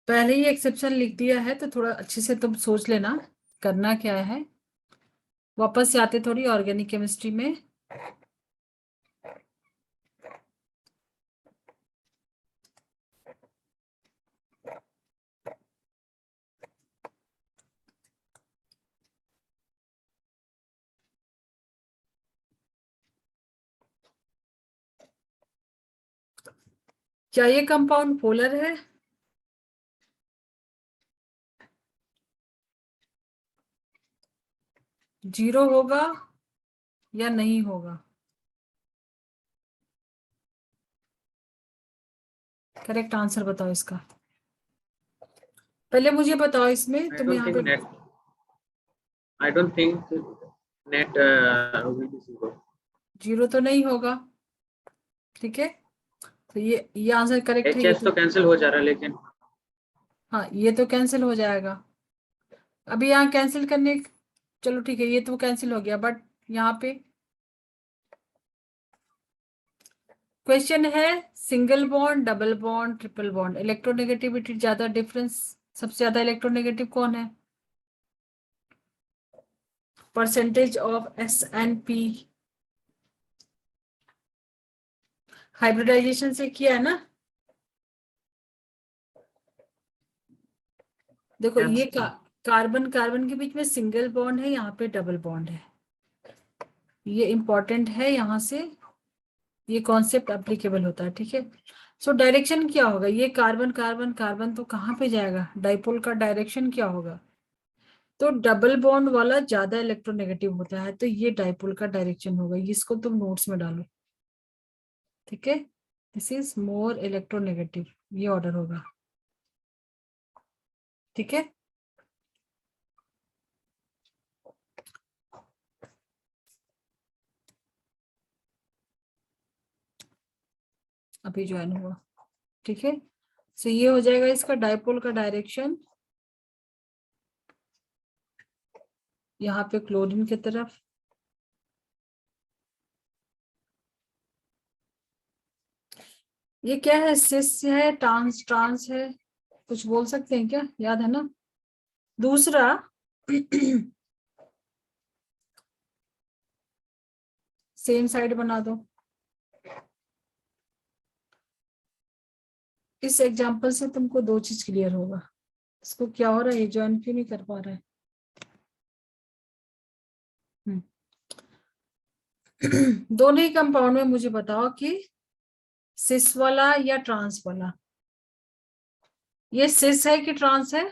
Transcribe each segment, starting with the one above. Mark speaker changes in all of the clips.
Speaker 1: पहले ही एक्सेप्शन लिख दिया है तो थोड़ा अच्छे से तुम सोच लेना करना क्या है। वापस से आते थोड़ी ऑर्गेनिक केमिस्ट्री में। क्या ये कंपाउंड पोलर है? जीरो होगा या नहीं होगा? करेक्ट आंसर बताओ इसका। पहले मुझे बताओ इसमें
Speaker 2: I
Speaker 1: तुम
Speaker 2: don't
Speaker 1: यहाँ
Speaker 2: think
Speaker 1: पे।
Speaker 2: net. I don't think net will be zero.
Speaker 1: Zero तो नहीं होगा। ठीक है, तो ये आंसर करेक्ट है, ये
Speaker 2: HS
Speaker 1: तो।
Speaker 2: तो कैंसिल हो जा रहा है लेकिन
Speaker 1: हाँ, ये तो कैंसिल हो जाएगा। अभी यहाँ कैंसिल करने, चलो ठीक है, ये तो कैंसिल हो गया, बट यहाँ पे क्वेश्चन है single bond, double bond, triple bond, electronegativity ज्यादा डिफरेंस, सबसे ज्यादा इलेक्ट्रोनेगेटिव कौन है? परसेंटेज ऑफ SnP हाइब्रिडाइजेशन से किया है ना। देखो ये
Speaker 2: yes.
Speaker 1: कार्बन कार्बन के बीच में सिंगल बॉन्ड है, यहाँ पे डबल बॉन्ड है। ये इंपॉर्टेंट है, यहाँ से ये कॉन्सेप्ट एप्लीकेबल होता है। ठीक है, सो डायरेक्शन क्या होगा? ये कार्बन कार्बन कार्बन तो कहाँ पे जाएगा? डाइपोल का डायरेक्शन क्या होगा? तो डबल बॉन्ड वाला ज्यादा इलेक्ट्रोनेगेटिव होता है, तो ये डाइपोल का डायरेक्शन होगा। इसको तुम नोट्स में डालो। ठीक है, दिस इज मोर इलेक्ट्रोनेगेटिव, ये ऑर्डर होगा। ठीक है, अभी ज्वाइन हुआ। ठीक है, सो ये हो जाएगा इसका डाइपोल का डायरेक्शन, यहाँ पे क्लोरीन की तरफ। ये क्या है? सिस है, ट्रांस ट्रांस है, कुछ बोल सकते हैं क्या? याद है ना? दूसरा सेम साइड बना दो। इस एग्जांपल से तुमको दो चीज क्लियर होगा। इसको क्या हो रहा है, ये ज्वाइन क्यों नहीं कर पा रहा है? दोनों ही कंपाउंड में मुझे बताओ कि सिस वाला या ट्रांस वाला। ये सिस है कि ट्रांस है?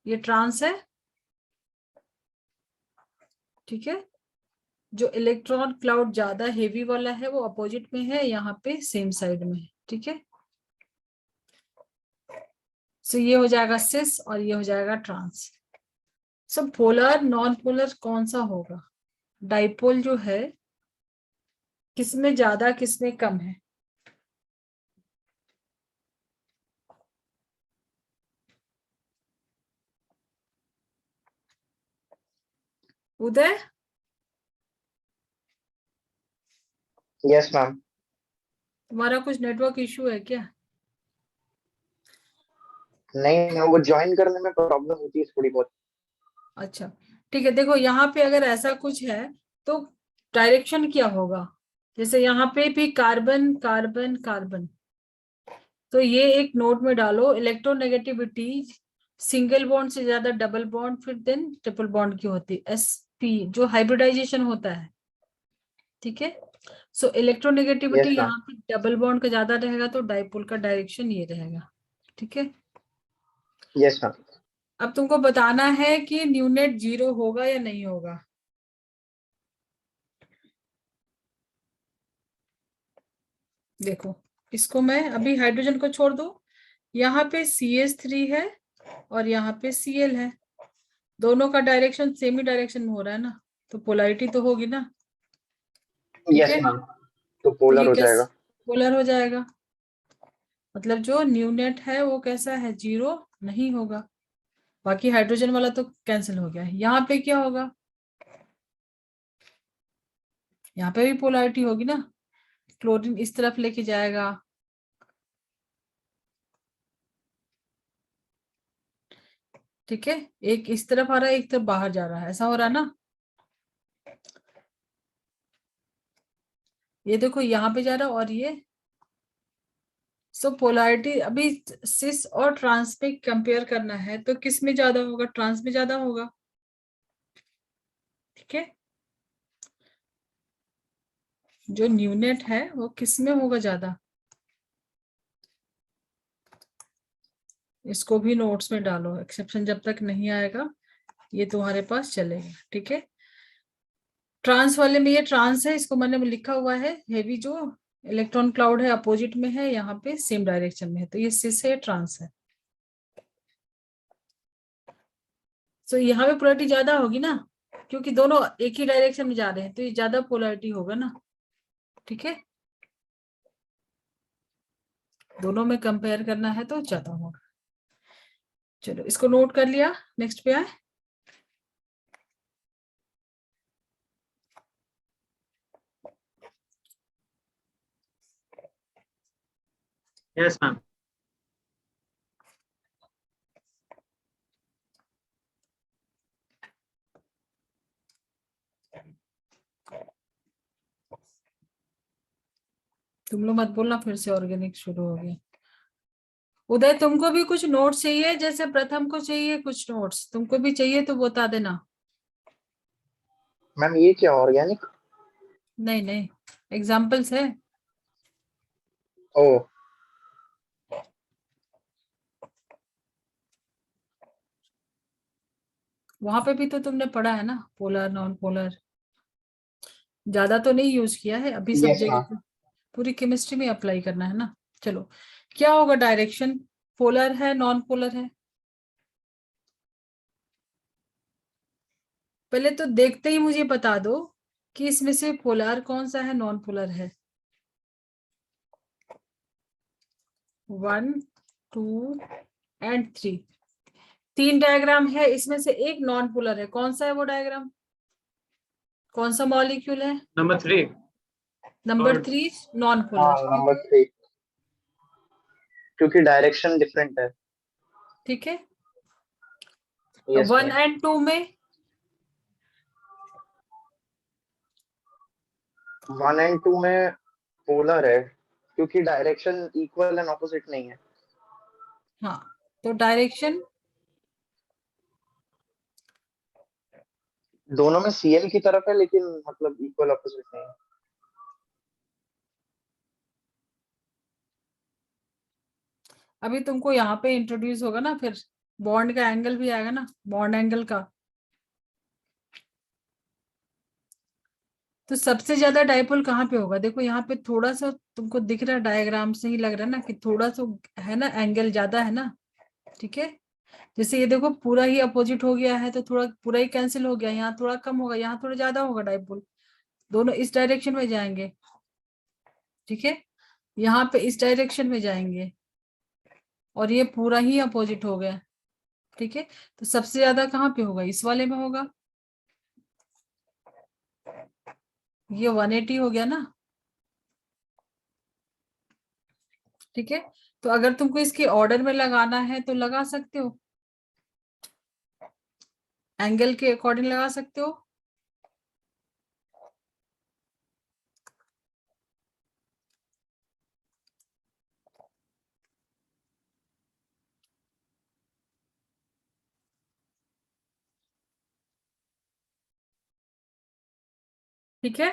Speaker 1: ये ट्रांस है। ठीक है, जो इलेक्ट्रॉन क्लाउड ज्यादा हेवी वाला है वो अपोजिट में है, यहाँ पे सेम साइड में है। ठीक है, सो ये हो जाएगा सिस और ये हो जाएगा ट्रांस। सब पोलर नॉन पोलर कौन सा होगा? डाइपोल जो है किसमें ज्यादा किसमें कम है? उदय,
Speaker 3: यस मैम।
Speaker 1: तुम्हारा कुछ नेटवर्क इशू है क्या?
Speaker 3: नहीं मैम, वो ज्वाइन करने में प्रॉब्लम होती है थोड़ी बहुत।
Speaker 1: अच्छा, ठीक है, देखो यहाँ पे अगर ऐसा कुछ है तो डायरेक्शन क्या होगा? जैसे यहाँ पे भी कार्बन कार्बन कार्बन, तो ये एक नोट में डालो, इलेक्ट्रोनेगेटिविटी सिंगल बॉन्ड से ज्यादा डबल बॉन्ड फिर देन ट्रिपल बॉन्ड की होती है, SP जो हाइब्रिडाइजेशन होता है। ठीक है, सो इलेक्ट्रोनेगेटिविटी
Speaker 3: यस मैम।
Speaker 1: यहाँ पे डबल बॉन्ड का ज्यादा रहेगा, तो डाइपोल का डायरेक्शन ये रहेगा। ठीक है,
Speaker 3: यस मैम।
Speaker 1: अब तुमको बताना है कि न्यूनेट जीरो होगा या नहीं होगा। देखो, इसको मैं अभी हाइड्रोजन को छोड़ दो, यहाँ पे CH3 है और यहाँ पे Cl है, दोनों का डायरेक्शन सेम ही डायरेक्शन में हो रहा है ना, तो पोलैरिटी तो होगी ना। ठीक
Speaker 3: यस
Speaker 1: है,
Speaker 3: मैम, तो
Speaker 1: तो ये
Speaker 3: पोलर हो
Speaker 1: कैसे
Speaker 3: जाएगा।
Speaker 1: पोलर हो जाएगा? मतलब जो न्यूनेट है वो कैसा है? जीरो नहीं होगा। बाकी हाइड्रोजन वाला तो कैंसिल हो गया। यहाँ पे क्या होगा? यहाँ पे भी पोलैरिटी होगी ना, क्लोरीन इस तरफ लेके जाएगा, ठीक है, एक इस तरफ आ रहा है, एक तरफ बाहर जा रहा है, ऐसा हो रहा है ना। ये देखो यहाँ पे जा रहा है और ये, सो पोलैरिटी अभी सिस और ट्रांस पे कंपेयर करना है तो किस में ज्यादा होगा, ट्रांस में ज्यादा होगा। ठीक है, जो न्यूनेट है वो किस में होगा ज्यादा, इसको भी नोट्स में डालो, एक्सेप्शन जब तक नहीं आएगा ये तुम्हारे पास चलेगा। ठीक है, ट्रांस वाले में ये ट्रांस है, इसको मैंने लिखा हुआ है हेवी, जो इलेक्ट्रॉन क्लाउड है अपोजिट में है, यहाँ पे सेम डायरेक्शन में है, तो ये सिस है, ट्रांस है। सो यहाँ पे पोलैरिटी ज्यादा होगी ना, क्योंकि दोनों एक ही डायरेक्शन में जा रहे हैं, तो ये ज्यादा पोलैरिटी होगा ना। ठीक है, दोनों में कंपेयर करना है तो ज्यादा होगा। चलो इसको नोट कर लिया, नेक्स्ट पे आए।
Speaker 2: Yes, ma'am.
Speaker 1: तुम लोग मत बोलना फिर से ऑर्गेनिक शुरू हो गया। उदय तुमको भी कुछ नोट्स चाहिए, जैसे प्रथम को चाहिए कुछ नोट्स, तुमको भी चाहिए तो बता देना।
Speaker 3: मैम ये क्या ऑर्गेनिक?
Speaker 1: नहीं नहीं, एग्जाम्पल्स है।
Speaker 3: ओ
Speaker 1: वहां पे भी तो तुमने पढ़ा है ना, पोलर नॉन पोलर, ज्यादा तो नहीं यूज किया है अभी, सब
Speaker 3: यस
Speaker 1: जगह
Speaker 3: मैम।
Speaker 1: पे पूरी केमिस्ट्री में अप्लाई करना है ना। चलो क्या होगा डायरेक्शन, पोलर है नॉन पोलर है, पहले तो देखते ही मुझे बता दो कि इसमें से पोलर कौन सा है, नॉन पोलर है। 1 2 एंड 3, 3 डायग्राम है, इसमें से एक नॉन पोलर है, कौन सा है वो डायग्राम, कौन सा मॉलिक्यूल है।
Speaker 2: Number 3.
Speaker 1: Number
Speaker 2: Third.
Speaker 1: 3 नॉन
Speaker 3: हाँ
Speaker 1: पोलर,
Speaker 3: नंबर 3, क्योंकि डायरेक्शन डिफरेंट है।
Speaker 1: ठीक है।
Speaker 3: Yes
Speaker 1: 1
Speaker 3: ma'am.
Speaker 1: एंड 2 में
Speaker 3: 1 एंड 2 में पोलर है, क्योंकि डायरेक्शन इक्वल एंड ऑपोजिट नहीं है।
Speaker 1: हाँ, तो डायरेक्शन
Speaker 3: दोनों में Cl की तरफ है, लेकिन मतलब इक्वल ऑपोजिट नहीं है।
Speaker 1: अभी तुमको यहाँ पे इंट्रोड्यूस होगा ना, फिर बॉन्ड का एंगल भी आएगा ना, बॉन्ड एंगल का। तो सबसे ज्यादा डाइपोल कहाँ पे होगा, देखो यहाँ पे थोड़ा सा तुमको दिख रहा है, डायग्राम से ही लग रहा है ना कि थोड़ा सा है ना, एंगल ज्यादा है ना। ठीक है, जैसे ये देखो पूरा ही अपोजिट हो गया है, तो थोड़ा पूरा ही कैंसिल हो गया, यहाँ थोड़ा कम होगा, यहाँ थोड़ा ज्यादा होगा डाइपोल, दोनों इस डायरेक्शन में जाएंगे। ठीक है, यहाँ पे इस डायरेक्शन में जाएंगे, और ये पूरा ही अपोजिट हो गया। ठीक है, तो सबसे ज्यादा कहाँ पे होगा, इस वाले में होगा, ये 180 हो गया ना। ठीक है, तो अगर तुमको इसके ऑर्डर में लगाना है तो लगा सकते हो, एंगल के अकॉर्डिंग लगा सकते हो। ठीक है,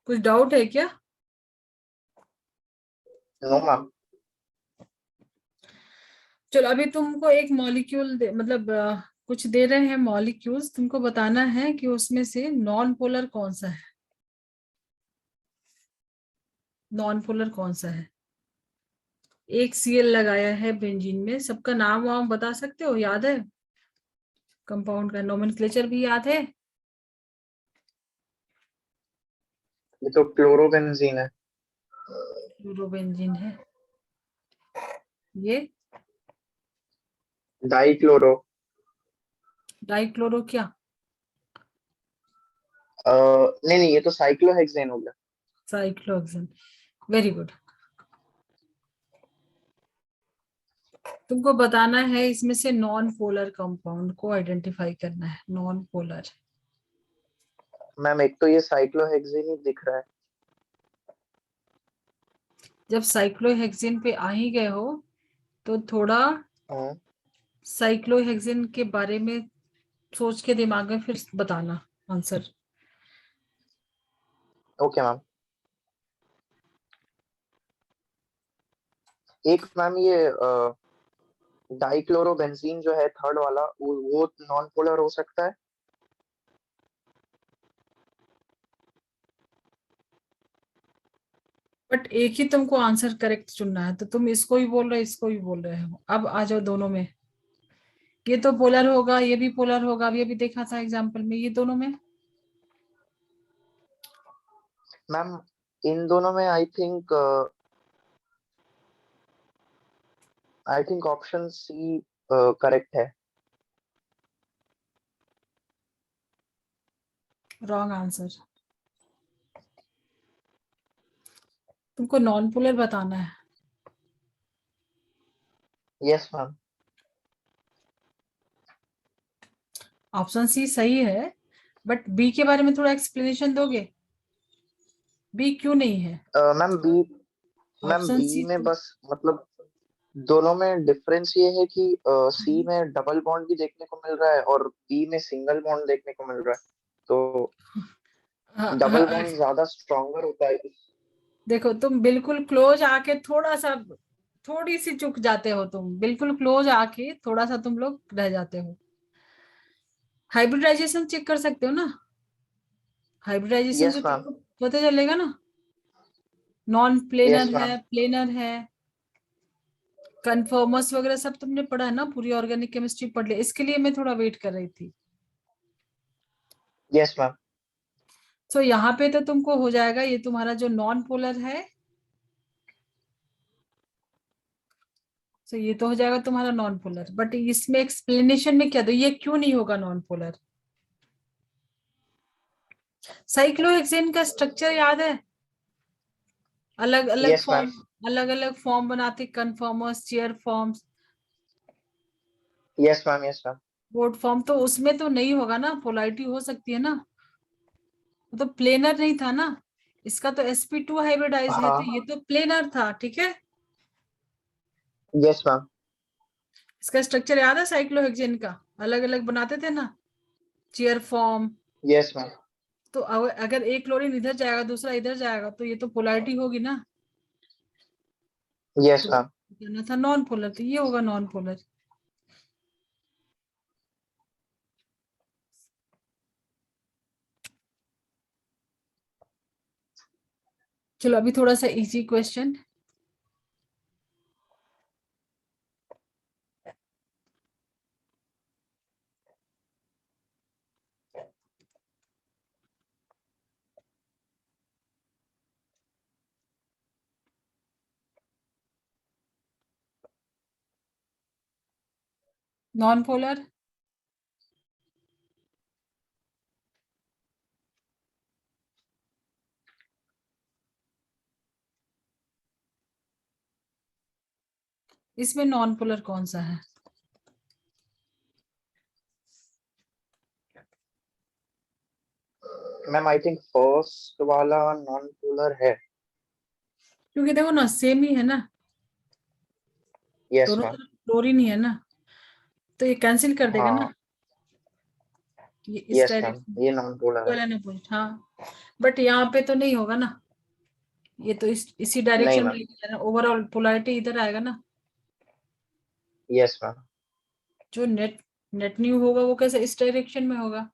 Speaker 1: कुछ डाउट है क्या।
Speaker 3: No ma'am.
Speaker 1: चलो अभी तुमको एक मॉलिक्यूल मतलब कुछ दे रहे हैं मॉलिक्यूल्स, तुमको बताना है कि उसमें से नॉन पोलर कौन सा है, नॉन पोलर कौन सा है। एक Cl लगाया है बेंजीन में, सबका नाम वाम बता सकते हो, याद है, कंपाउंड का नोमेनक्लेचर भी याद है।
Speaker 3: ये तो क्लोरोबेंजीन है।
Speaker 1: फ्लोरोबेंजीन है, ये
Speaker 3: डाइक्लोरो।
Speaker 1: डाइक्लोरो क्या,
Speaker 3: नहीं नहीं, ये तो साइक्लोहेक्सेन हो गया।
Speaker 1: Cyclohexane, very good. तुमको बताना है इसमें से नॉन पोलर कंपाउंड को आइडेंटिफाई करना है, नॉन पोलर।
Speaker 3: मैम एक तो ये साइक्लोहेक्सेन ही दिख रहा है।
Speaker 1: जब साइक्लोहेक्सेन पे आ ही गए हो तो थोड़ा
Speaker 3: हम्म,
Speaker 1: साइक्लोहेक्सेन के बारे में सोच के दिमाग में फिर बताना आंसर।
Speaker 3: Okay ma'am. एक मैम ये डाइक्लोरोबेंजीन जो है थर्ड वाला, वो नॉन पोलर हो सकता है।
Speaker 1: बट एक ही तुमको आंसर करेक्ट चुनना है, तो तुम इसको ही बोल रहे हो, इसको ही बोल रहे हो। अब आ जाओ दोनों में, ये तो पोलर होगा, ये भी पोलर होगा, अभी अभी देखा था एग्जाम्पल में, ये दोनों में।
Speaker 3: मैम इन दोनों में I think option C correct है।
Speaker 1: Wrong answer. तुमको नॉन पोलर बताना है।
Speaker 3: Yes ma'am.
Speaker 1: ऑप्शन सी सही है, बट बी के बारे में थोड़ा एक्सप्लेनेशन दोगे, बी क्यों नहीं है?
Speaker 3: Ma'am B, ma'am
Speaker 1: option
Speaker 3: B
Speaker 1: C
Speaker 3: में बस मतलब दोनों में डिफरेंस ये है कि सी में डबल बॉन्ड भी देखने को मिल रहा है और बी में सिंगल बॉन्ड देखने को मिल रहा है, तो डबल बॉन्ड ज्यादा स्ट्रॉन्गर होता है।
Speaker 1: देखो तुम बिल्कुल क्लोज आके थोड़ा सा, थोड़ी सी चुक जाते हो, तुम बिल्कुल क्लोज आके थोड़ा सा तुम लोग रह जाते हो। हाइब्रिडाइजेशन चेक कर सकते हो ना, हाइब्रिडाइजेशन से
Speaker 3: यस मैम।
Speaker 1: तुमको पता चलेगा ना, नॉन प्लेनर
Speaker 3: यस
Speaker 1: है,
Speaker 3: मैम।
Speaker 1: प्लेनर है, कन्फर्मर्स वगैरह सब तुमने पढ़ा है ना, पूरी ऑर्गेनिक केमिस्ट्री पढ़ ली, इसके लिए मैं थोड़ा वेट कर रही थी।
Speaker 3: Yes ma'am.
Speaker 1: सो यहाँ पे तो तुमको हो जाएगा, ये तुम्हारा जो नॉन पोलर है, सो ये तो हो जाएगा तुम्हारा नॉन पोलर, बट इसमें एक्सप्लेनेशन में क्या दो, ये क्यों नहीं होगा नॉन पोलर? साइक्लोहेक्सेन का स्ट्रक्चर याद है? अलग अलग
Speaker 3: यस मैम।
Speaker 1: फॉर्म, अलग अलग फॉर्म बनाते, conformers, chair forms,
Speaker 3: yes ma'am. Yes ma'am.
Speaker 1: Board form, तो उसमें तो नहीं होगा ना, पोलैरिटी हो सकती है ना, वो तो प्लेनर नहीं था ना। इसका तो sp2 हाइब्रिडाइज है, तो
Speaker 3: हाँ।
Speaker 1: ये तो प्लेनर था, ठीक है।
Speaker 3: Yes ma'am.
Speaker 1: इसका स्ट्रक्चर याद है साइक्लोहेक्सेन का, अलग अलग बनाते थे ना, चेयर फॉर्म।
Speaker 3: Yes ma'am.
Speaker 1: तो अगर एक क्लोरीन इधर जाएगा दूसरा इधर जाएगा, तो ये तो पोलैरिटी होगी ना,
Speaker 3: यस
Speaker 1: तो
Speaker 3: मैम।
Speaker 1: कहना था नॉन पोलर, तो ये होगा नॉन पोलर। चलो अभी थोड़ा सा इजी क्वेश्चन। नॉन पोलर, इसमें नॉन पोलर कौन सा है?
Speaker 3: मैम आई थिंक फर्स्ट वाला नॉन पोलर है।
Speaker 1: क्योंकि देखो ना सेम ही है ना,
Speaker 3: यस
Speaker 1: दोनों
Speaker 3: मैम।
Speaker 1: तरफ क्लोरीन ही है ना, तो ये कैंसिल कर देगा ना,
Speaker 3: हाँ।
Speaker 1: ये इस
Speaker 3: यस मैम,
Speaker 1: डायरेक्शन
Speaker 3: ये नॉन पोलर है।
Speaker 1: वाला ना पॉइंट, हाँ। बट यहाँ पे तो नहीं होगा ना, ये तो इसी
Speaker 3: नहीं
Speaker 1: डायरेक्शन में
Speaker 3: मैम।
Speaker 1: लेके जाना, ओवरऑल पोलैरिटी इधर आएगा ना।
Speaker 3: Yes ma'am.
Speaker 1: जो नेट नेट न्यू होगा वो कैसे इस डायरेक्शन में होगा।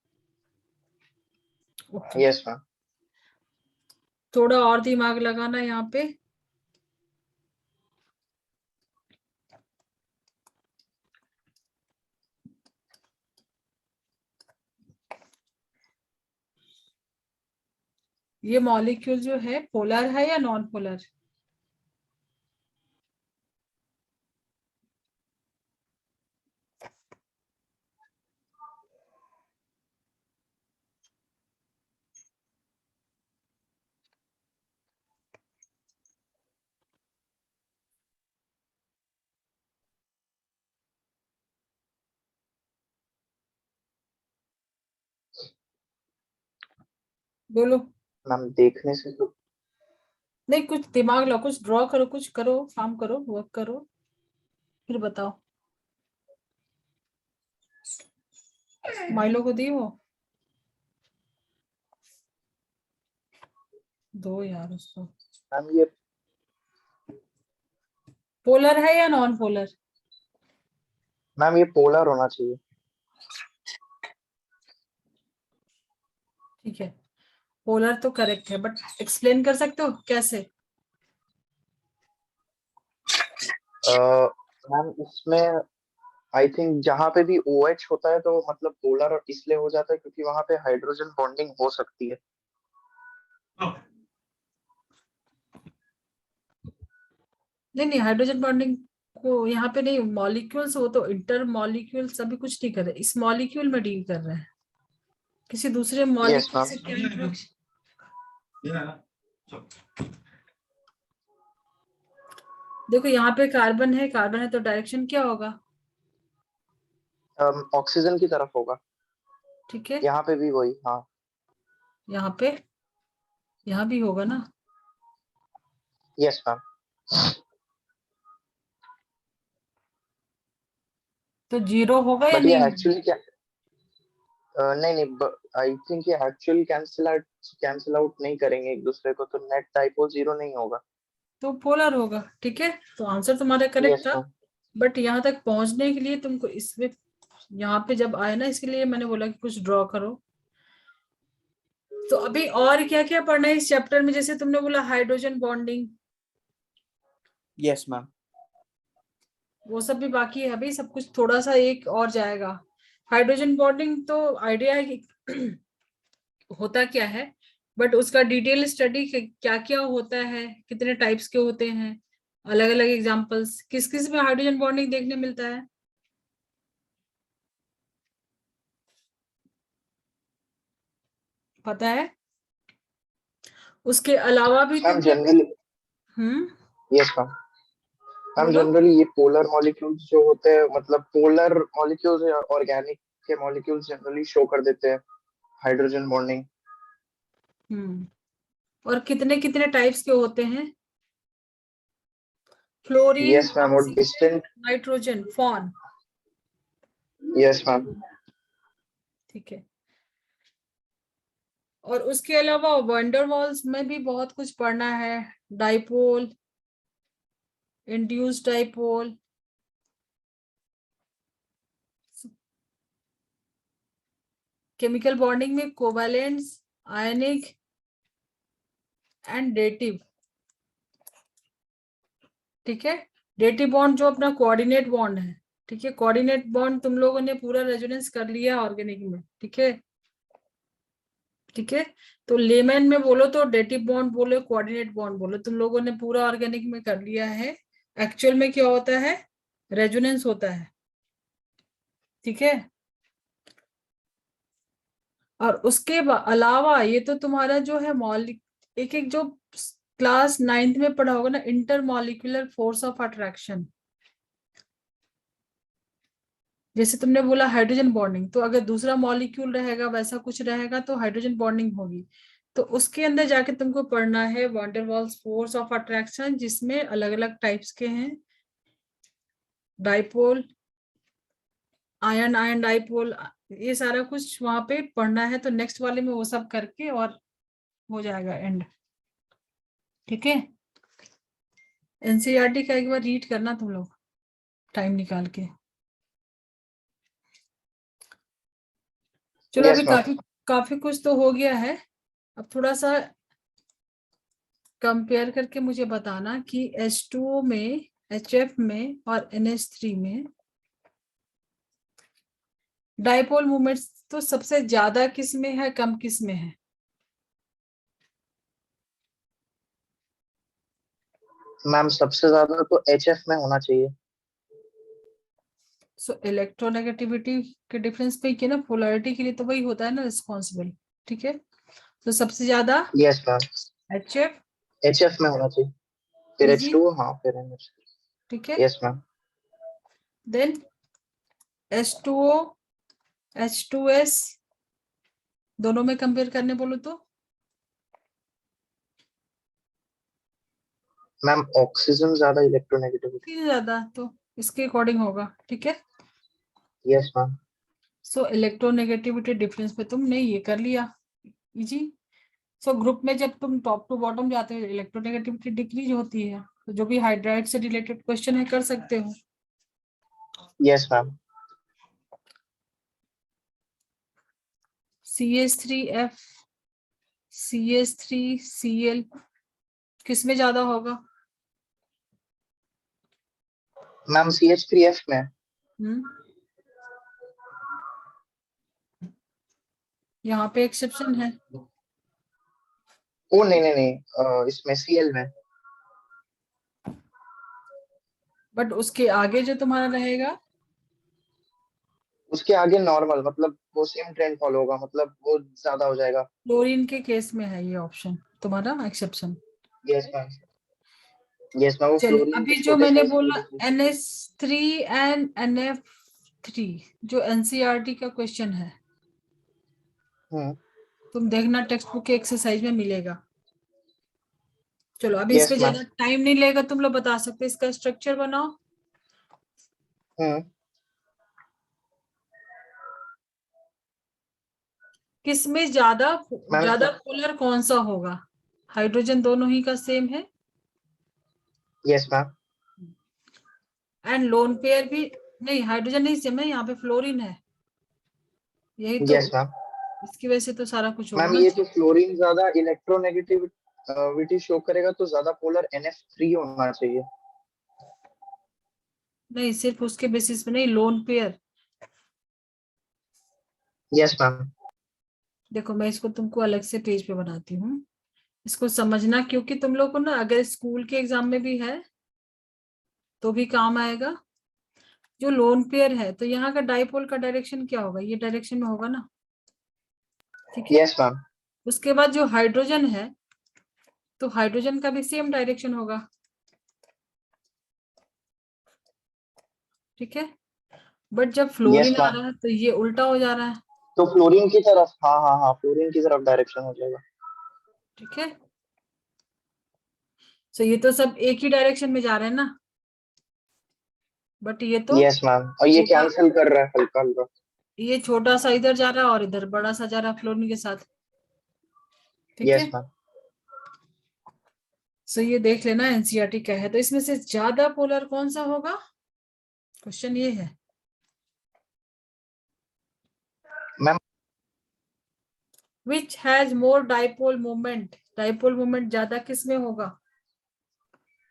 Speaker 1: Okay,
Speaker 3: yes ma'am.
Speaker 1: थोड़ा और दिमाग लगाना यहाँ पे। ये मॉलिक्यूल जो है पोलर है या नॉन पोलर? बोलो।
Speaker 3: मैम देखने से तो
Speaker 1: नहीं, कुछ दिमाग लगाओ, कुछ ड्रॉ करो, कुछ करो, काम करो, वर्क करो, फिर बताओ। माइलो को दी वो दो यार उसको।
Speaker 3: मैम ये
Speaker 1: पोलर है या नॉन पोलर?
Speaker 3: पोलर होना चाहिए।
Speaker 1: ठीक है, पोलर तो करेक्ट है, बट एक्सप्लेन कर सकते हो कैसे?
Speaker 3: मैम इसमें आई थिंक जहाँ पे भी OH होता है तो मतलब पोलर इसलिए हो जाता है क्योंकि वहां पे हाइड्रोजन बॉन्डिंग हो सकती है।
Speaker 1: नहीं, हाइड्रोजन बॉन्डिंग को यहाँ पे नहीं, मॉलिक्यूल्स, वो तो इंटर मॉलिक्यूल सभी कुछ नहीं कर रहे, इस मॉलिक्यूल में डील कर रहे हैं, किसी दूसरे
Speaker 3: यस
Speaker 1: मॉलिक्यूल
Speaker 3: मैम।
Speaker 1: से क्या interaction- देखो यहाँ पे कार्बन है तो डायरेक्शन क्या होगा?
Speaker 3: ऑक्सीजन की तरफ होगा।
Speaker 1: ठीक है,
Speaker 3: यहाँ पे भी वही, हाँ।
Speaker 1: यहाँ पे, यहाँ भी होगा ना।
Speaker 3: Yes ma'am.
Speaker 1: तो जीरो होगा या
Speaker 3: बट ये
Speaker 1: नहीं होगा?
Speaker 3: एक्चुअली क्या, नहीं नहीं, आई थिंक ये एक्चुअल कैंसिल आउट नहीं करेंगे एक दूसरे को, तो नेट डाइपोल जीरो नहीं होगा।
Speaker 1: तो पोलर होगा। ठीक है, तो आंसर तुम्हारा करेक्ट
Speaker 3: यस
Speaker 1: था,
Speaker 3: मैम।
Speaker 1: बट यहाँ तक पहुंचने के लिए तुमको इसमें, यहाँ पे जब आए ना, इसके लिए मैंने बोला कि कुछ ड्रॉ करो। तो अभी और क्या क्या पढ़ना है इस चैप्टर में? जैसे तुमने बोला हाइड्रोजन बॉन्डिंग,
Speaker 3: यस मैम।
Speaker 1: वो सब भी बाकी है अभी, सब कुछ थोड़ा सा एक और जाएगा। हाइड्रोजन बॉन्डिंग तो आइडिया है कि होता क्या है, बट उसका डिटेल स्टडी क्या क्या होता है, कितने टाइप्स के होते हैं, अलग अलग एग्जांपल्स, किस किस में हाइड्रोजन बॉन्डिंग देखने मिलता है, पता है? उसके अलावा भी
Speaker 3: मैम
Speaker 1: तुमने,
Speaker 3: जनरली,
Speaker 1: हम्म,
Speaker 3: यस मैम। मैम
Speaker 1: बोलो।
Speaker 3: जनरली ये पोलर मॉलिक्यूल्स जो होते हैं, मतलब पोलर मॉलिक्यूल्स या ऑर्गेनिक के मॉलिक्यूल्स जनरली शो कर देते हैं हाइड्रोजन बॉन्डिंग।
Speaker 1: और कितने कितने टाइप्स के होते हैं? फ्लोरीन,
Speaker 3: यस मैम, और
Speaker 1: ऑक्सीजन,
Speaker 3: डिस्टेंट।
Speaker 1: नाइट्रोजन, फॉन।
Speaker 3: Yes ma'am.
Speaker 1: ठीक है, और उसके अलावा वंडरवॉल्स में भी बहुत कुछ पढ़ना है। Dipole, induced dipole, chemical bonding में कोवैलेंस, आयनिक एंड डेटिव। ठीक है, डेटिव बॉन्ड जो अपना कोऑर्डिनेट बॉन्ड है। ठीक है, कोऑर्डिनेट बॉन्ड तुम लोगों ने पूरा रेजोनेंस कर लिया ऑर्गेनिक में। ठीक है, ठीक है, तो लेमैन में बोलो तो डेटिव बॉन्ड बोलो, कोऑर्डिनेट बॉन्ड बोलो, तुम लोगों ने पूरा ऑर्गेनिक में कर लिया है। एक्चुअल में क्या होता है? रेजोनेंस होता है। ठीक है, और उसके अलावा ये तो तुम्हारा जो है मॉलिक, एक एक जो क्लास 9th में पढ़ा होगा ना, inter molecular force of attraction. जैसे तुमने बोला हाइड्रोजन बॉन्डिंग, तो अगर दूसरा मॉलिक्यूल रहेगा, वैसा कुछ रहेगा, तो हाइड्रोजन बॉन्डिंग होगी। तो उसके अंदर जाके तुमको पढ़ना है van der Waals force of attraction, जिसमें अलग अलग टाइप्स के हैं। डाइपोल, आयन आयन डाइपोल, ये सारा कुछ वहां पे पढ़ना है। तो नेक्स्ट वाले में वो सब करके और हो जाएगा एंड। ठीक है, एनसीईआरटी का एक बार रीड करना तुम लोग, टाइम निकाल के। चलो, अभी
Speaker 3: यस मैम।
Speaker 1: काफी काफी कुछ तो हो गया है। अब थोड़ा सा कंपेयर करके मुझे बताना कि H2O में, HF में और NH3 में डाइपोल मूवमेंट्स तो सबसे ज्यादा किस में है, कम किस में है?
Speaker 3: मैम सबसे ज्यादा तो HF में होना चाहिए।
Speaker 1: सो इलेक्ट्रोनेगेटिविटी के डिफरेंस पे कि ना, पोलैरिटी के लिए तो वही होता है ना रिस्पॉन्सिबल। ठीक है, तो सबसे ज्यादा
Speaker 3: यस मैम,
Speaker 1: HF,
Speaker 3: HF में होना चाहिए, फिर
Speaker 1: इजी।
Speaker 3: H2O, हाँ फिर NH।
Speaker 1: ठीक है,
Speaker 3: yes ma'am.
Speaker 1: Then H2O, H2S, दोनों में कंपेयर करने बोलो तो
Speaker 3: मैम ऑक्सीजन ज्यादा इलेक्ट्रोनेगेटिविटी।
Speaker 1: ज्यादा, तो इसके अकॉर्डिंग होगा, ठीक है।
Speaker 3: Yes ma'am.
Speaker 1: So electronegativity difference पे तुमने ये कर लिया, इजी। सो ग्रुप में जब तुम टॉप टू बॉटम जाते हो इलेक्ट्रोनेगेटिविटी डिक्रीज होती है, तो जो भी हाइड्राइड से रिलेटेड क्वेश्चन है कर सकते हो।
Speaker 3: Yes ma'am.
Speaker 1: CH3F CH3Cl किस में ज्यादा होगा?
Speaker 3: मैम CH3F में।
Speaker 1: यहाँ पे एक्सेप्शन है,
Speaker 3: ओ नहीं नहीं नहीं, इसमें Cl में।
Speaker 1: बट उसके आगे जो तुम्हारा रहेगा,
Speaker 3: उसके आगे नॉर्मल, मतलब वो सेम ट्रेंड फॉलो होगा, मतलब वो ज्यादा हो जाएगा।
Speaker 1: क्लोरीन के केस में है ये ऑप्शन तुम्हारा exception.
Speaker 3: Yes ma'am. Yes ma'am, वो
Speaker 1: चलिए,
Speaker 3: फ्लोरीन के
Speaker 1: अभी जो
Speaker 3: छोटे
Speaker 1: मैंने
Speaker 3: साइज की
Speaker 1: बोला
Speaker 3: वजह से।
Speaker 1: NH3 एंड NF3 जो NCERT का क्वेश्चन है,
Speaker 3: हम्म।
Speaker 1: तुम देखना टेक्स्ट बुक के एक्सरसाइज में मिलेगा। चलो, अभी इस
Speaker 3: यस
Speaker 1: पे
Speaker 3: मैम।
Speaker 1: ज्यादा टाइम नहीं लेगा, तुम लोग बता सकते हो, इसका स्ट्रक्चर बनाओ।
Speaker 3: हम्म।
Speaker 1: किसमें ज्यादा
Speaker 3: मैम
Speaker 1: ज्यादा पोलर कौन सा होगा? हाइड्रोजन दोनों ही का सेम है,
Speaker 3: yes ma'am.
Speaker 1: And lone pair भी नहीं, हाइड्रोजन नहीं सेम है, यहाँ पे फ्लोरीन है, यही तो,
Speaker 3: यस मैम।
Speaker 1: इसकी वजह से तो सारा कुछ होगा
Speaker 3: मैम
Speaker 1: ना।
Speaker 3: ये तो फ्लोरीन ज्यादा इलेक्ट्रोनेगेटिविटी शो करेगा, तो ज्यादा पोलर NF3 होना चाहिए।
Speaker 1: नहीं, सिर्फ उसके बेसिस पे नहीं, लोन पेयर।
Speaker 3: Yes ma'am.
Speaker 1: देखो, मैं इसको तुमको अलग से पेज पे बनाती हूँ, इसको समझना, क्योंकि तुम लोग को ना अगर स्कूल के एग्जाम में भी है तो भी काम आएगा। जो लोन पेयर है, तो यहाँ का डाइपोल का डायरेक्शन क्या होगा? ये डायरेक्शन में होगा ना, ठीक है।
Speaker 3: Yes ma'am.
Speaker 1: उसके बाद जो हाइड्रोजन है, तो हाइड्रोजन का भी सेम डायरेक्शन होगा, ठीक है। बट जब
Speaker 3: यस
Speaker 1: फ्लोरीन आ
Speaker 3: मैम।
Speaker 1: रहा है तो ये उल्टा हो जा रहा है,
Speaker 3: तो फ्लोरीन की तरफ, हाँ हाँ हाँ, फ्लोरीन की तरफ डायरेक्शन हो जाएगा।
Speaker 1: ठीक है। तो ये तो सब एक ही डायरेक्शन में जा रहे हैं ना, बट ये तो
Speaker 3: यस मैम, और ये
Speaker 1: छोटा,
Speaker 3: कैंसिल कर रहा है हल्का हल्का।
Speaker 1: ये छोटा सा इधर जा रहा है और इधर बड़ा सा जा रहा है फ्लोरीन के साथ, ठीक
Speaker 3: यस
Speaker 1: है।
Speaker 3: मैम।
Speaker 1: सो ये देख लेना एनसीईआरटी क्या है, तो इसमें से ज्यादा पोलर कौन सा होगा, क्वेश्चन ये है।
Speaker 3: Ma'am
Speaker 1: which has more dipole moment, dipole moment ज्यादा किस में होगा?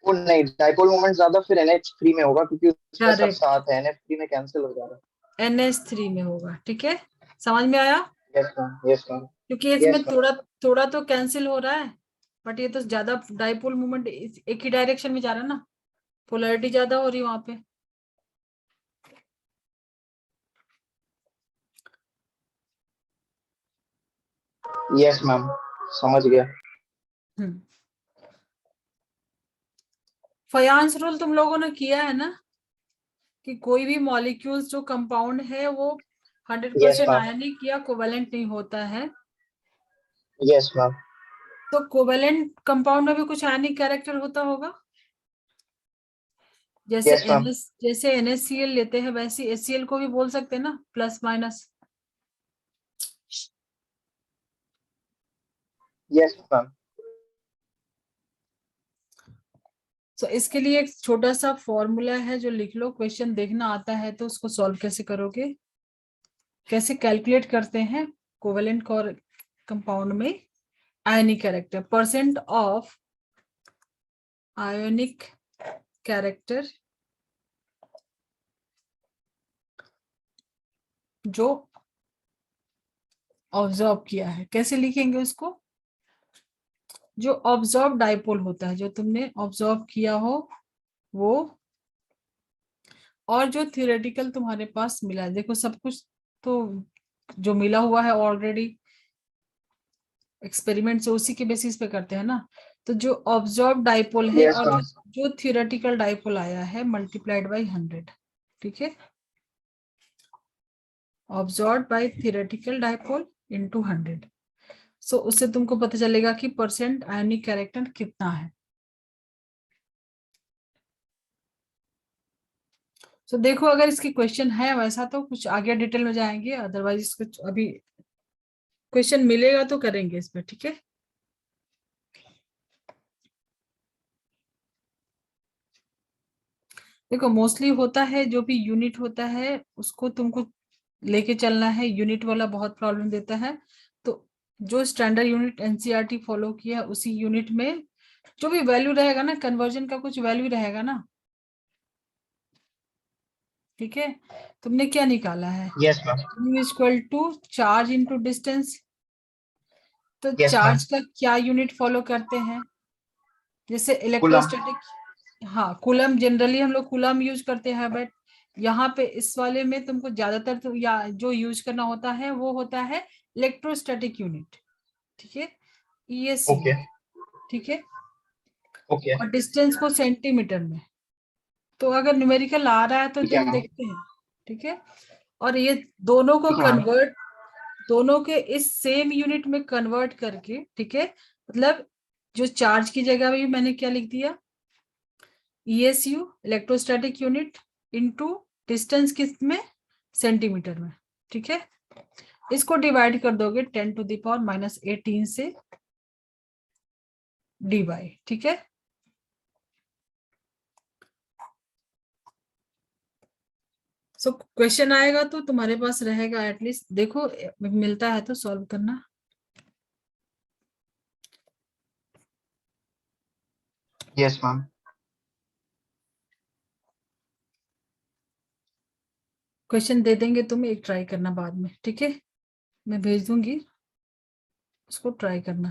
Speaker 3: वो नहीं, डाइपोल मोमेंट ज्यादा फिर NH3 में होगा, क्योंकि उसमें सब
Speaker 1: करेक्ट,
Speaker 3: साथ है, NH3 में कैंसिल हो जाएगा।
Speaker 1: NH3 में होगा, ठीक है। समझ में आया?
Speaker 3: Yes ma'am. Yes ma'am.
Speaker 1: क्योंकि इसमें
Speaker 3: यस मैम।
Speaker 1: थोड़ा थोड़ा तो कैंसिल हो रहा है, बट ये तो ज्यादा डाइपोल मोमेंट एक ही डायरेक्शन में जा रहा है ना, पोलैरिटी ज्यादा हो रही है वहां पे।
Speaker 3: यस मैम, समझ गया।
Speaker 1: फयांस रूल तुम लोगों ने किया है ना, कि कोई भी मॉलिक्यूल्स जो कंपाउंड है वो
Speaker 3: यस
Speaker 1: 100%
Speaker 3: मैम।
Speaker 1: आयनिक या कोवेलेंट नहीं होता है।
Speaker 3: Yes ma'am.
Speaker 1: तो कोवेलेंट कंपाउंड में भी कुछ आयनिक कैरेक्टर होता होगा, जैसे
Speaker 3: यस मैम।
Speaker 1: जैसे NaCl लेते हैं वैसे HCl को भी बोल सकते हैं ना, प्लस माइनस।
Speaker 3: Yes ma'am.
Speaker 1: तो इसके लिए एक छोटा सा फॉर्मूला है जो लिख लो, क्वेश्चन देखना आता है तो उसको सॉल्व कैसे करोगे, कैसे कैलकुलेट करते हैं कोवेलेंट कंपाउंड में आयनिक character, percent of ionic character जो ऑब्जर्व किया है। कैसे लिखेंगे उसको? जो ऑब्जर्व डाइपोल होता है, जो तुमने ऑब्जर्व किया हो वो, और जो थियोरेटिकल तुम्हारे पास मिला है। देखो, सब कुछ तो जो मिला हुआ है ऑलरेडी एक्सपेरिमेंट से, उसी के बेसिस पे करते हैं ना। तो जो ऑब्जर्व डाइपोल है
Speaker 3: यस
Speaker 1: और
Speaker 3: मैम।
Speaker 1: जो थियोरेटिकल डाइपोल आया है मल्टीप्लाइड बाई 100, ठीक है। Observe by theoretical dipole into 100। सो उससे तुमको पता चलेगा कि परसेंट आयनिक कैरेक्टर कितना है। तो देखो अगर इसकी क्वेश्चन है वैसा तो कुछ आगे डिटेल में जाएंगे, अदरवाइज इसको अभी क्वेश्चन मिलेगा तो करेंगे इस पे, ठीक है। देखो मोस्टली होता है जो भी यूनिट होता है उसको तुमको लेके चलना है, यूनिट वाला बहुत प्रॉब्लम देता है। तो जो स्टैंडर्ड यूनिट एनसीईआरटी फॉलो किया उसी यूनिट में जो भी वैल्यू रहेगा ना, कन्वर्जन का कुछ वैल्यू रहेगा ना, ठीक है। तुमने क्या निकाला है?
Speaker 3: Yes ma'am.
Speaker 1: U equal to charge into distance. तो
Speaker 3: यस मैम।
Speaker 1: चार्ज का क्या यूनिट फॉलो करते हैं? जैसे
Speaker 3: कूलम।
Speaker 1: इलेक्ट्रोस्टैटिक, हाँ कूलम, जनरली हम लोग कूलम यूज करते हैं, बट यहाँ पे इस वाले में तुमको ज्यादातर तो या जो यूज करना होता है वो होता है इलेक्ट्रोस्टैटिक यूनिट, ठीक है, ESU,
Speaker 3: ओके।
Speaker 1: ठीक है।
Speaker 3: ओके।
Speaker 1: और डिस्टेंस को सेंटीमीटर में। तो अगर न्यूमेरिकल आ रहा है तो
Speaker 3: ठीक है
Speaker 1: देन
Speaker 3: मैम।
Speaker 1: देखते हैं, ठीक है। और ये दोनों को
Speaker 3: ठीक है मैम।
Speaker 1: कन्वर्ट, दोनों के इस सेम यूनिट में कन्वर्ट करके, ठीक है, मतलब जो चार्ज की जगह भी मैंने क्या लिख दिया, ESU electrostatic unit into distance किस में, सेंटीमीटर में, ठीक है। इसको डिवाइड कर दोगे 10⁻⁻18 से dy, ठीक है। सो क्वेश्चन आएगा तो तुम्हारे पास रहेगा एटलीस्ट, देखो मिलता है तो सॉल्व करना।
Speaker 3: Yes ma'am.
Speaker 1: क्वेश्चन दे देंगे तुम्हें, एक ट्राई करना बाद में, ठीक है, मैं भेज दूंगी, उसको ट्राई करना।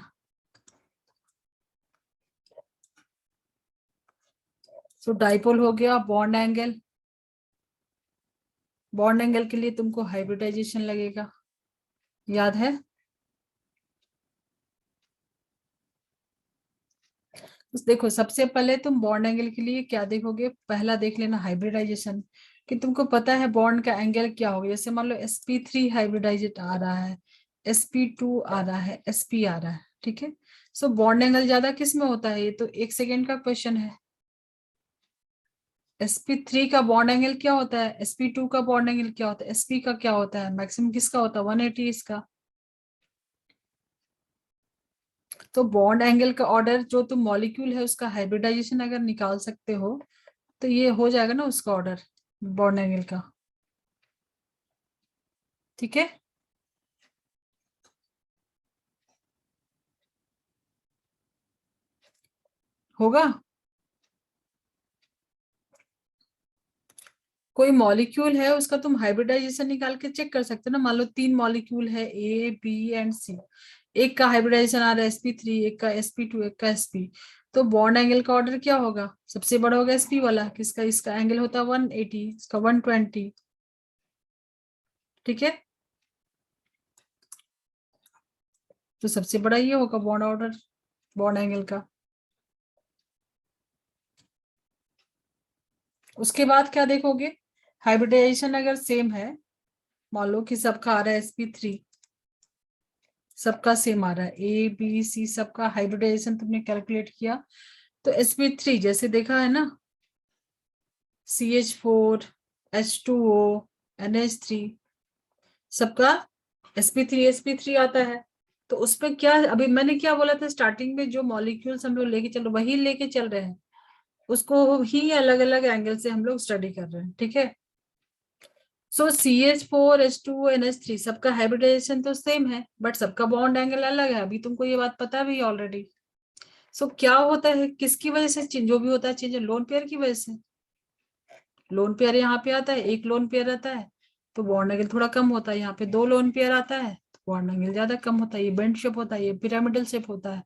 Speaker 1: सो डाइपोल हो गया, बॉन्ड एंगल, बॉन्ड एंगल के लिए तुमको हाइब्रिडाइजेशन लगेगा, याद है। तो देखो सबसे पहले तुम बॉन्ड एंगल के लिए क्या देखोगे, पहला देख लेना हाइब्रिडाइजेशन, कि तुमको पता है बॉन्ड का एंगल क्या होगा। जैसे मान लो sp3 हाइब्रिडाइजेट आ रहा है, sp2 आ रहा है, sp आ रहा है, ठीक है। सो बॉन्ड एंगल ज्यादा किस में होता है, ये तो 1 सेकेंड का क्वेश्चन है। sp3 का बॉन्ड एंगल क्या होता है, sp2 का बॉन्ड एंगल क्या होता है, sp का क्या होता है, मैक्सिमम किसका होता है 180 इसका। तो बॉन्ड एंगल का ऑर्डर जो तुम मॉलिक्यूल है उसका हाइब्रिडाइजेशन अगर निकाल सकते हो तो ये हो जाएगा ना उसका ऑर्डर बॉन्ड एंगल का, ठीक है। होगा। कोई मॉलिक्यूल है उसका तुम हाइब्रिडाइजेशन निकाल के चेक कर सकते हो ना। मान लो 3 मॉलिक्यूल है A B and C, एक का हाइब्रिडाइजेशन आ रहा है sp3, एक का sp2, एक का sp। तो बॉन्ड एंगल का ऑर्डर क्या होगा, सबसे बड़ा होगा sp वाला, किसका, इसका एंगल होता है 180, इसका 120, ठीक है। तो सबसे बड़ा ये होगा बॉन्ड ऑर्डर, बॉन्ड एंगल का। उसके बाद क्या देखोगे, हाइब्रिडाइजेशन अगर सेम है, मान लो कि सबका आ रहा है sp3, सबका सेम आ रहा है A B C, सबका हाइब्रिडाइजेशन तुमने कैलकुलेट किया, तो sp3 जैसे देखा है ना, CH4 H2O NH3, सबका sp3 आता है। तो उसपे क्या, अभी मैंने क्या बोला था स्टार्टिंग में, जो मॉलिक्यूल्स हम लोग लेके चल रहे वही लेके चल रहे हैं, उसको ही अलग अलग एंगल से हम लोग स्टडी कर रहे हैं, ठीक है। सो CH4 H2O NH3 सबका हाइब्रिडाइजेशन तो सेम है, बट सबका बॉन्ड एंगल अलग है, अभी तुमको ये बात पता भी ऑलरेडी। सो क्या होता है, किसकी वजह से चेंज, जो भी होता है चेंज लोन पेयर की वजह से। लोन पेयर यहाँ पे आता है, एक लोन पेयर आता है तो बॉन्ड एंगल थोड़ा कम होता है, यहाँ पे 2 लोन पेयर आता है तो बॉन्ड एंगल ज्यादा कम होता है। ये बेंड शेप होता है, ये पिरामिडल शेप होता है।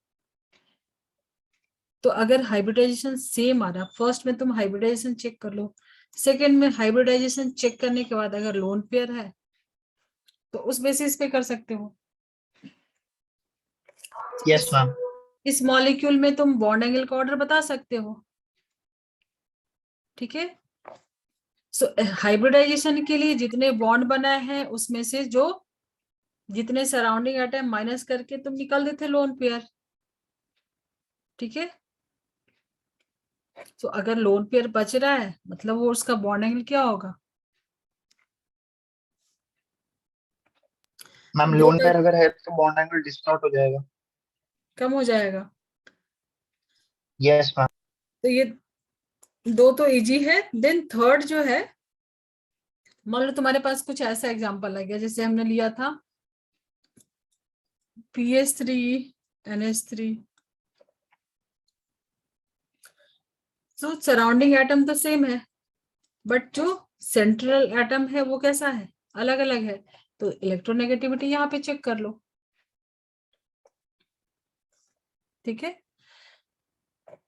Speaker 1: तो अगर हाइब्रिडाइजेशन सेम आ रहा, फर्स्ट में तुम हाइब्रिडाइजेशन चेक कर लो, सेकेंड में हाइब्रिडाइजेशन चेक करने के बाद अगर लोन पेयर है तो उस बेसिस पे कर सकते हो।
Speaker 3: Yes ma'am.
Speaker 1: इस मॉलिक्यूल में तुम बॉन्ड एंगल का ऑर्डर बता सकते हो, ठीक है। सो हाइब्रिडाइजेशन के लिए जितने बॉन्ड बनाए हैं उसमें से जो जितने सराउंडिंग एटम माइनस करके तुम निकाल देते लोन पेयर, ठीक है। तो अगर लोन पेयर बच रहा है मतलब वो उसका बॉन्ड एंगल क्या होगा?
Speaker 3: मैम
Speaker 1: दो
Speaker 3: लोन पेयर अगर है तो बॉन्ड एंगल डिस्टॉर्ट हो जाएगा।
Speaker 1: कम हो जाएगा।
Speaker 3: Yes ma'am.
Speaker 1: तो ये दो तो इजी है। देन थर्ड जो है, मान लो तुम्हारे पास कुछ ऐसा एग्जांपल आ गया जैसे हमने लिया था PS3 NH3। तो सराउंडिंग एटम तो सेम है बट जो सेंट्रल एटम है वो कैसा है, अलग अलग है। तो इलेक्ट्रोनेगेटिविटी यहाँ पे चेक कर लो, ठीक है।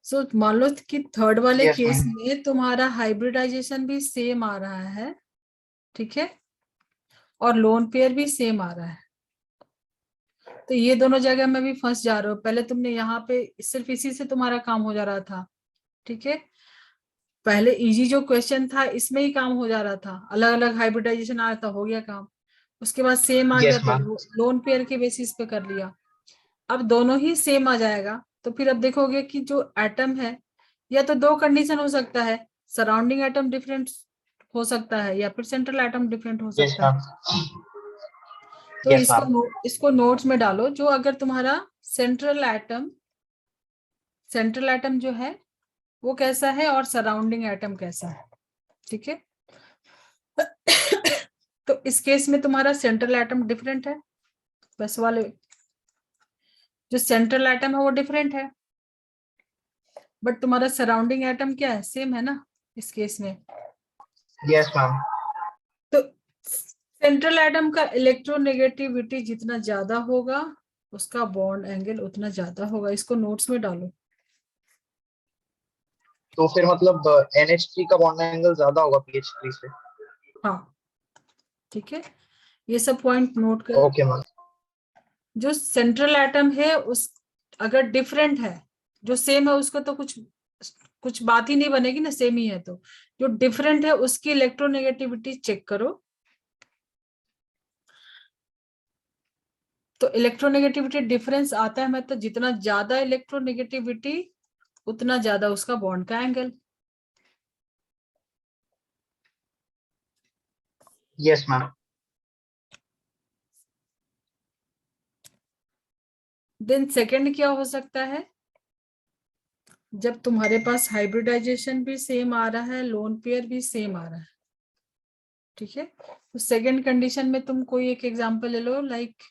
Speaker 1: सो मान लो कि थर्ड वाले
Speaker 3: यस
Speaker 1: केस
Speaker 3: मैम।
Speaker 1: में तुम्हारा हाइब्रिडाइजेशन भी सेम आ रहा है, ठीक है, और लोन पेयर भी सेम आ रहा है। तो ये दोनों जगह में भी फंस जा रहे हो। पहले तुमने यहाँ पे सिर्फ इसी से तुम्हारा काम हो जा रहा था, ठीक है। पहले इजी जो क्वेश्चन था इसमें ही काम हो जा रहा था, अलग अलग हाइब्रिडाइजेशन आया था, हो गया काम। उसके बाद सेम आ गया
Speaker 3: यस
Speaker 1: तो
Speaker 3: मैम।
Speaker 1: लोन पेयर के बेसिस पे कर लिया। अब दोनों ही सेम आ जाएगा तो फिर अब देखोगे कि जो एटम है, या तो दो कंडीशन हो सकता है, सराउंडिंग एटम डिफरेंट हो सकता है या फिर सेंट्रल एटम डिफरेंट हो
Speaker 3: यस
Speaker 1: सकता है।
Speaker 3: मैम।
Speaker 1: तो
Speaker 3: यस मैम।
Speaker 1: इसको नोट्स में डालो। जो अगर तुम्हारा सेंट्रल एटम जो है वो कैसा है और सराउंडिंग एटम कैसा है, ठीक है। तो इस केस में तुम्हारा सेंट्रल एटम डिफरेंट है, बस वाले जो सेंट्रल एटम है वो डिफरेंट है, बट तुम्हारा सराउंडिंग एटम क्या है, सेम है ना इस केस में।
Speaker 3: Yes ma'am.
Speaker 1: तो सेंट्रल एटम का इलेक्ट्रोनेगेटिविटी जितना ज्यादा होगा उसका बॉन्ड एंगल उतना ज्यादा होगा। इसको नोट्स में डालो।
Speaker 3: तो फिर मतलब NH3 का बॉन्ड एंगल ज्यादा होगा PH3 से।
Speaker 1: हाँ, ठीक है, ये सब पॉइंट नोट कर।
Speaker 3: Okay ma'am.
Speaker 1: जो सेंट्रल एटम है उस अगर डिफरेंट है, जो सेम है उसको तो कुछ कुछ बात ही नहीं बनेगी ना, सेम ही है। तो जो डिफरेंट है उसकी इलेक्ट्रोनेगेटिविटी चेक करो। तो इलेक्ट्रोनेगेटिविटी डिफरेंस आता है मतलब जितना ज्यादा इलेक्ट्रोनेगेटिविटी उतना ज्यादा उसका बॉन्ड का angle.
Speaker 3: Yes ma'am.
Speaker 1: Then second क्या हो सकता है, जब तुम्हारे पास हाइब्रिडाइजेशन भी सेम आ रहा है, लोन पेयर भी सेम आ रहा है, ठीक है। तो सेकंड कंडीशन में तुम कोई एक एग्जांपल ले लो, लाइक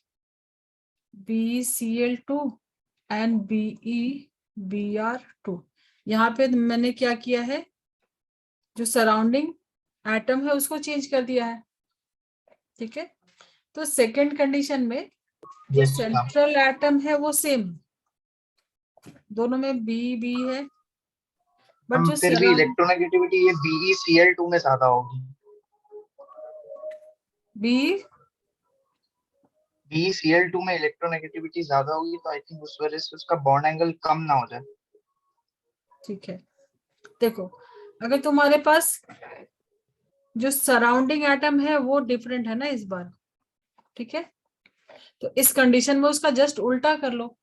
Speaker 1: BCl2 एंड BeBr2। यहाँ पे मैंने क्या किया है, जो सराउंडिंग एटम है उसको चेंज कर दिया है, ठीक है। तो सेकंड कंडीशन में जो
Speaker 3: यस मैम।
Speaker 1: सेंट्रल एटम है वो सेम, दोनों में बी है, बट
Speaker 3: हम
Speaker 1: जो
Speaker 3: फिर भी
Speaker 1: सराउंड
Speaker 3: इलेक्ट्रोनेगेटिविटी ये BeCl2 में ज्यादा होगी।
Speaker 1: बी,
Speaker 3: BeCl2 में इलेक्ट्रोनेगेटिविटी ज्यादा होगी तो आई थिंक उस वजह से उसका बॉन्ड एंगल कम ना हो जाए।
Speaker 1: ठीक है। देखो अगर तुम्हारे पास जो सराउंडिंग एटम है वो डिफरेंट है ना इस बार, ठीक है, तो इस कंडीशन में उसका जस्ट उल्टा कर लो।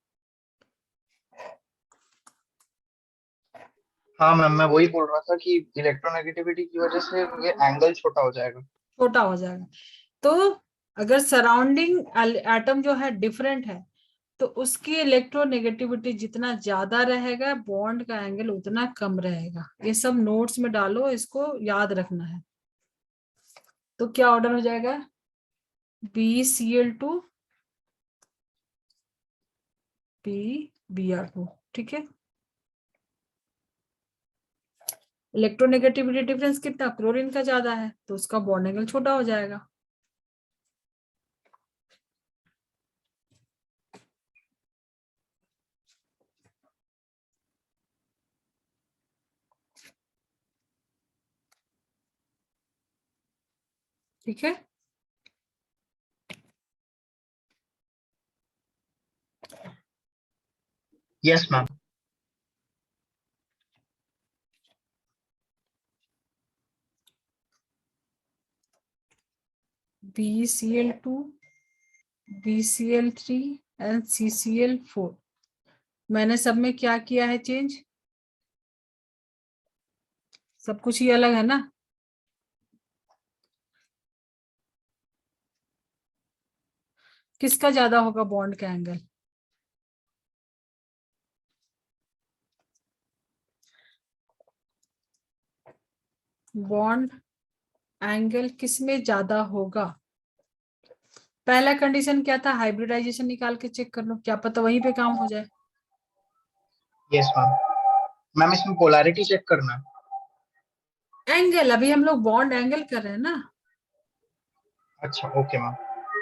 Speaker 3: हाँ मैम मैं वही बोल रहा था कि इलेक्ट्रोनेगेटिविटी की वजह से ये एंगल छोटा हो जाएगा।
Speaker 1: छोटा हो जाएगा। तो अगर सराउंडिंग एटम जो है डिफरेंट है तो उसकी इलेक्ट्रोनेगेटिविटी जितना ज्यादा रहेगा बॉन्ड का एंगल उतना कम रहेगा। ये सब नोट्स में डालो, इसको याद रखना है। तो क्या ऑर्डर हो जाएगा, BCl2 BeBr2, ठीक है। इलेक्ट्रोनेगेटिविटी डिफरेंस कितना, क्लोरीन का ज्यादा है तो उसका बॉन्ड एंगल छोटा हो जाएगा। ठीक है।
Speaker 3: Yes ma'am.
Speaker 1: BCl2 BCl3 and CCl4, मैंने सब में क्या किया है चेंज, सब कुछ ही अलग है ना। किसका ज्यादा होगा बॉन्ड का एंगल? बॉन्ड एंगल किसमें ज्यादा होगा? पहला कंडीशन क्या था? हाइब्रिडाइजेशन निकाल के चेक कर लो, क्या पता वहीं पे काम हो जाए।
Speaker 3: Yes ma'am. मैम इसमें पोलैरिटी चेक करना है।
Speaker 1: एंगल, अभी हम लोग बॉन्ड एंगल कर रहे हैं ना।
Speaker 3: अच्छा okay ma'am.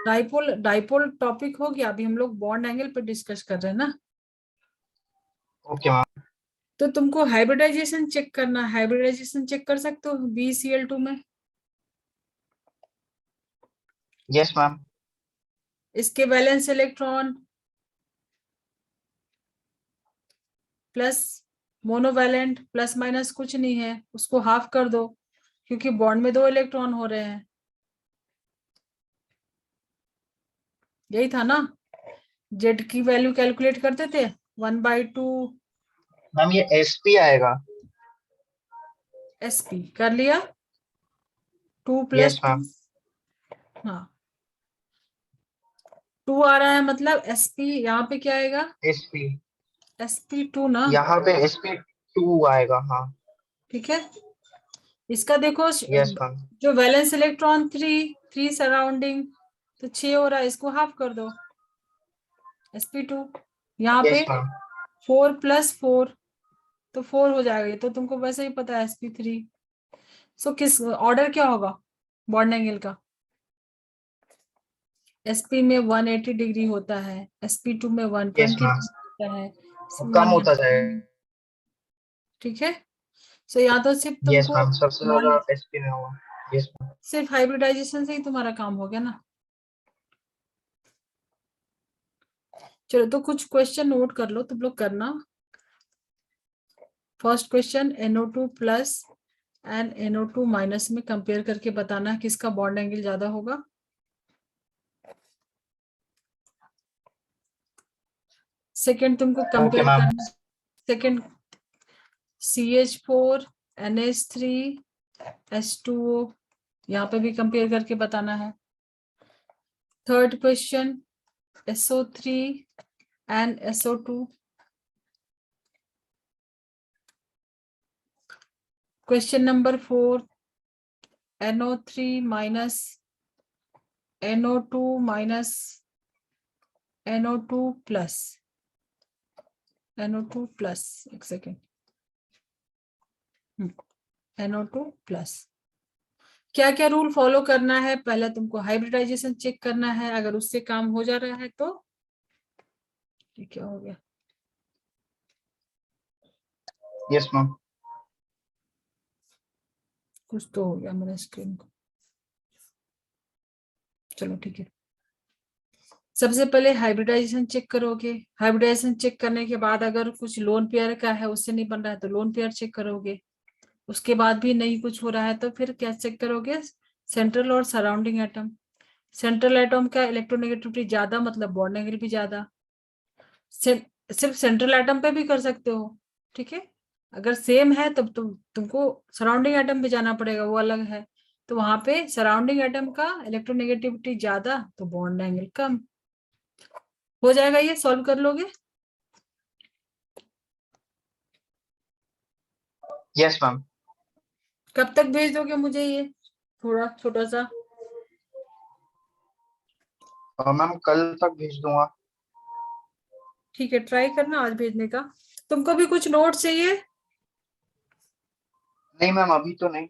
Speaker 1: Dipole dipole topic हो गया, अभी हम लोग बॉन्ड एंगल पे डिस्कस कर रहे हैं ना।
Speaker 3: Okay ma'am.
Speaker 1: तो तुमको हाइब्रिडाइजेशन चेक करना है, हाइब्रिडाइजेशन चेक कर सकते हो BCl2 में।
Speaker 3: Yes ma'am.
Speaker 1: इसके valence electron plus monovalent, plus minus कुछ नहीं है, उसको हाफ कर दो क्योंकि बॉन्ड में 2 इलेक्ट्रॉन हो रहे हैं। यही था ना। जेड की वैल्यू कैलकुलेट करते थे 1/2
Speaker 3: मैम ये एसपी आएगा।
Speaker 1: SP कर लिया। 2
Speaker 3: यस
Speaker 1: + 2,
Speaker 3: मैम।
Speaker 1: हाँ 2 आ रहा है, मतलब SP यहाँ पे क्या आएगा?
Speaker 3: एसपी
Speaker 1: SP2 ना।
Speaker 3: यहाँ पे एसपी 2 आएगा। हाँ।
Speaker 1: ठीक है, इसका देखो
Speaker 3: यस मैम।
Speaker 1: जो वैलेंस इलेक्ट्रॉन 3 सराउंडिंग, तो 6 हो रहा है, इसको हाफ कर दो SP2। यहाँ पे
Speaker 3: यस मैम।
Speaker 1: 4 + 4, तो 4 हो जाएगा, ये तो तुमको वैसे ही पता है SP3। सो किस ऑर्डर क्या होगा बॉन्ड एंगल का? SP में 180 डिग्री होता है, SP2 में 120
Speaker 3: यस मैम।
Speaker 1: होता है,
Speaker 3: वो कम होता
Speaker 1: 190।
Speaker 3: जाएगा।
Speaker 1: ठीक है, सो यहाँ तो सिर्फ
Speaker 3: यस
Speaker 1: तुमको
Speaker 3: मैम सबसे ज्यादा एसपी में होगा। Yes ma'am.
Speaker 1: सिर्फ हाइब्रिडाइजेशन से ही तुम्हारा काम हो गया ना। चलो तो कुछ क्वेश्चन नोट कर लो तुम लोग करना। First question, NO2 plus and NO2 minus में कंपेयर करके बताना है किसका बॉन्ड एंगल ज्यादा होगा। सेकंड तुमको
Speaker 3: ओके
Speaker 1: कंपेयर
Speaker 3: मैम।
Speaker 1: करना, सेकंड CH4 NH3 H2O, यहाँ पे भी कंपेयर करके बताना है। Third question, SO3 and SO2। Question number 4, NO3 minus NO2 minus NO2 plus NO2 plus, एक सेकेंड, NO2 प्लस। क्या क्या रूल फॉलो करना है? पहले तुमको हाइब्रिडाइजेशन चेक करना है, अगर उससे काम हो जा रहा है तो ये क्या हो गया?
Speaker 3: Yes ma'am.
Speaker 1: कुछ तो हो गया मेरे स्क्रीन को। चलो ठीक है, सबसे पहले हाइब्रिडाइजेशन चेक करोगे। हाइब्रिडाइजेशन चेक करने के बाद अगर कुछ लोन पेयर का है, उससे नहीं बन रहा है तो लोन पेयर चेक करोगे। उसके बाद भी नहीं कुछ हो रहा है तो फिर क्या चेक करोगे? सेंट्रल और सराउंडिंग एटम। सेंट्रल एटम का इलेक्ट्रोनेगेटिविटी ज्यादा, मतलब बॉन्ड एंगल भी ज्यादा। सिर्फ सेंट्रल एटम पे भी कर सकते हो, ठीक है। अगर सेम है तब तुमको सराउंडिंग एटम पे जाना पड़ेगा, वो अलग है। तो वहां पे सराउंडिंग एटम का इलेक्ट्रोनेगेटिविटी ज्यादा तो बॉन्ड एंगल कम। हो जाएगा, ये सॉल्व कर लोगे?
Speaker 3: Yes ma'am.
Speaker 1: कब तक भेज दोगे मुझे ये थोड़ा छोटा सा?
Speaker 3: मैम कल तक भेज दूंगा।
Speaker 1: ठीक है, ट्राई करना आज भेजने का। तुमको भी कुछ नोट चाहिए?
Speaker 3: नहीं मैम अभी तो नहीं।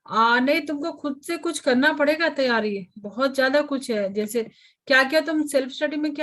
Speaker 1: नहीं, तुमको खुद से कुछ करना पड़ेगा तैयारी, बहुत ज्यादा कुछ है। जैसे क्या क्या तुम सेल्फ स्टडी में क्या